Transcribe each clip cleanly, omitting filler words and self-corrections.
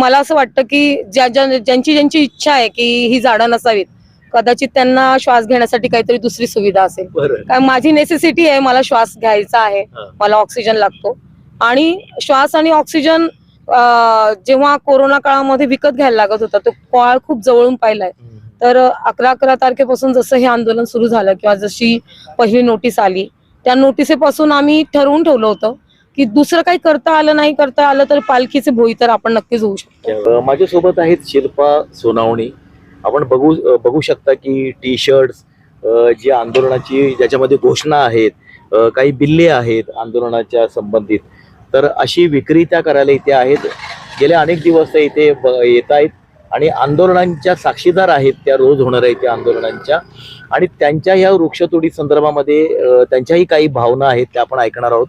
मला असं वाटतं की ज्यांची इच्छा आहे की ही झाडं नसावीत, कदाचित त्यांना श्वास घेण्यासाठी काहीतरी दुसरी सुविधा असेल. कारण माझी नेसेसिटी आहे, मला श्वास घ्यायचा आहे, मला ऑक्सिजन लागतो. आणि श्वास आणि ऑक्सिजन जेव्हा कोरोना काळामध्ये विकत घ्यायला लागत होता, तो काळ खूप जवळून पाहिलाय. तर 11 तारखेपासून जसं हे आंदोलन सुरू झालं किंवा जशी पहिली नोटीस आली, त्या नोटिसेपासून आम्ही ठरवून ठेवलं होतं की दुसरं काही करता आलं तर पालखीचे भोई तर आपण नक्कीच होऊ शकतो. माझ्यासोबत आहेत शिल्पा सोनावणी. आपण बघू शकता की टी शर्ट्स जी आंदोलनाची ज्याच्यामध्ये घोषणा आहेत, काही बिल्ले आहेत आंदोलनाच्या संबंधित, तर अशी विक्री त्या करायला इथे आहेत. गेले अनेक दिवस ते इथे येत आहेत आणि आंदोलनांच्या साक्षीदार आहेत, त्या रोज होणाऱ्या इथे आंदोलनांच्या. आणि त्यांच्या ह्या वृक्षतोडी संदर्भामध्ये त्यांच्याही काही भावना आहेत, त्या आपण ऐकणार आहोत.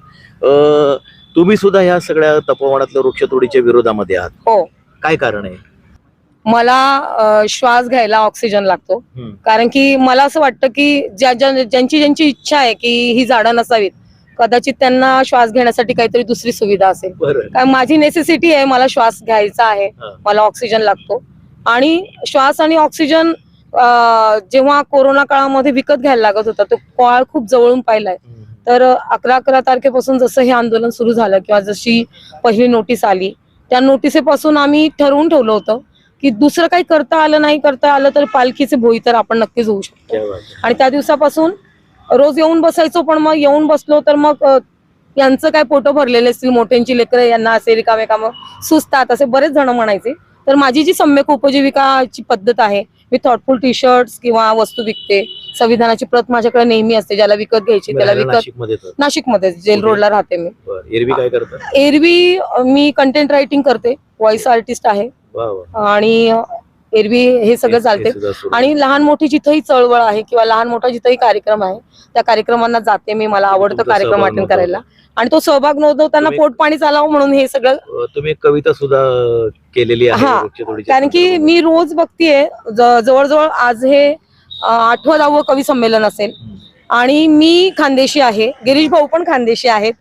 तुम्ही सुद्धा ह्या सगळ्या तपोवनातल्या वृक्षतोडीच्या विरोधामध्ये आहात. हो. काय कारण आहे? मला श्वास घ्यायला ऑक्सिजन लागतो. कारण की मला असं वाटतं की ज्यांची इच्छा आहे की ही झाडं नसावीत, कदाचित त्यांना श्वास घेण्यासाठी काहीतरी दुसरी सुविधा असेल. कारण माझी नेसेसिटी आहे, मला श्वास घ्यायचा आहे, मला ऑक्सिजन लागतो. आणि श्वास आणि ऑक्सिजन जेव्हा कोरोना काळामध्ये विकत घ्यायला लागत होता, तो काळ खूप जवळून पाहिलाय. तर 11 तारखेपासून जसं हे आंदोलन सुरू झालं किंवा जशी पहिली नोटीस आली, त्या नोटिसेपासून आम्ही ठरवून ठेवलं होतं की दुसरं काही करता आलं तर पालखीचे भोई तर आपण नक्कीच होऊ शकतो. आणि त्या दिवसापासून रोज येऊन बसायचो. पण मग येऊन बसलो तर मग यांचं काय पोटं भरलेले असतील, मोठ्यांची लेकरं, यांना असे रिकामे कामं सुचतात, असे बरेच जण म्हणायचे. तर माझी जी सम्यक उपजीविकाची पद्धत आहे, मी थॉटफुल टी शर्ट्स किंवा वस्तू विकते. संविधानाची प्रत माझ्याकडे नेहमी असते, ज्याला विकत घ्यायची त्याला विकत. नाशिकमध्ये जेल रोडला राहते मी. एरवी काय करता? एरवी मी कंटेंट रायटिंग करते, व्हॉइस आर्टिस्ट आहे. आणि एरवी हे सगळं चालते. आणि लहान मोठी जिथंही चळवळ आहे किंवा लहान मोठा जिथंही कार्यक्रम आहे, त्या कार्यक्रमांना जाते मी. मला आवडतं कार्यक्रम अटेंड करायला. आणि तो सहभाग नोंदवताना पोट पाणी चालावं म्हणून हे सगळं. तुम्ही कविता सुद्धा केलेली आहे? कारण की मी रोज बघतीये, जवळजवळ आज हे 8वं कवी संमेलन असेल. आणि मी खानदेशी आहे, गिरीश भाऊ पण खानदेशी आहेत.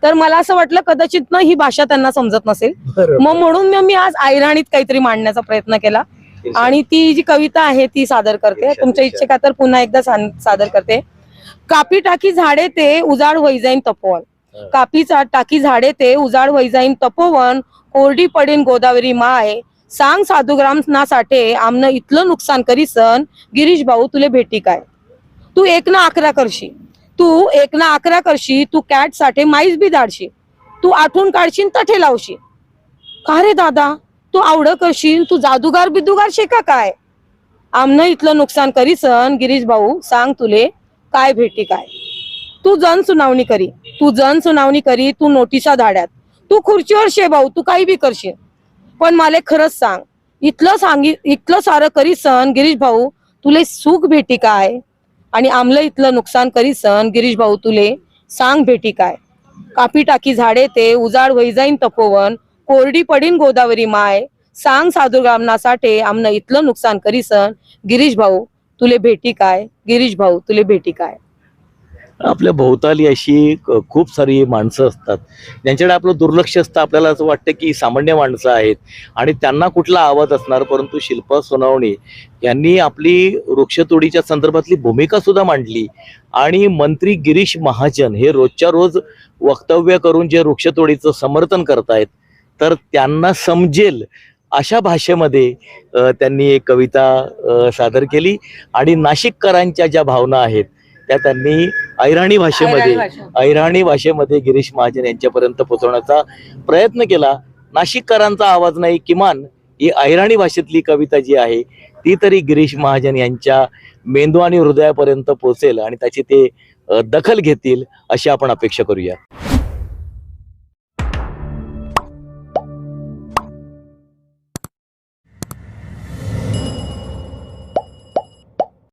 तर मला असं वाटलं कदाचित ना ही भाषा त्यांना समजत नसेल, मग म्हणून मी आज ऐराणीत काहीतरी मांडण्याचा प्रयत्न केला. आणि ती जी कविता आहे ती सादर करते. तुमच्या इच्छेका तर पुन्हा एकदा सादर करते. कापी टाकी झाडे ते उजाड होई जाईन तपोवन, कापी टाकी झाडे ते उजाड होई जाईन तपोवन, कोरडी पडेन गोदावरी माय, सांग साधुग्राम ना साठे आमनं इथलं नुकसान करीसन, गिरीश भाऊ तुले भेटी काय. तू 1 ना 11 करशी, तू 1 ना 11 करशी, तू कॅट साठे माईस बी दाडशी, तू आठवून काढशील तठे लावशी. का रे दादा तू आवडं करशील, तू जादूगार बिदुगार शेका काय. आमनं इथलं नुकसान करीसन, गिरीश भाऊ सांग तुले काय भेटी काय. तू जन सुनावणी करी, तू नोटिसा धाड्यात, तू खुर्चीवर शे भाऊ, तू काही बी करशील. पण मला खरंच सांग, इथलं सारं करीसन, गिरीश भाऊ तुले सुख भेटी काय. आणि आमलं इथलं नुकसान करीसन, गिरीश भाऊ तुले सांग भेटी काय. कापी टाकी झाडे ते उजाड होई जाईन तपोवन, कोरडी पडीन गोदावरी माय, सांग साधुग्रामना साठे आमनं इथलं नुकसान करीसन, गिरीश भाऊ तुले भेटी काय. गिरीश भाऊ तुले भेटी काय. आपल्या भोवताली अशी खूप सारी माणसं असतात ज्यांच्याकडे आपलं दुर्लक्ष असतं. आपल्याला असं वाटतं की सामान्य माणसं आहेत आणि त्यांना कुठला आवाज असणार. परंतु शिल्पा सोनावणी यांनी आपली वृक्षतोडीच्या संदर्भातली भूमिका सुद्धा मांडली. आणि मंत्री गिरीश महाजन हे रोजच्या रोज वक्तव्य करून जे वृक्षतोडीचं समर्थन करतायत, तर त्यांना समजेल अशा भाषेमध्ये त्यांनी एक कविता सादर केली. आणि नाशिककरांच्या ज्या भावना आहेत त्या त्यांनी ऐराणी भाषेमध्ये गिरीश महाजन यांच्यापर्यंत पोहोचवण्याचा प्रयत्न केला. नाशिककरांचा आवाज नाही, किमान ही ऐराणी भाषेतली कविता जी आहे ती तरी गिरीश महाजन यांच्या मेंदू आणि हृदयापर्यंत पोहोचेल आणि त्याची ते दखल घेतील अशी आपण अपेक्षा करूया.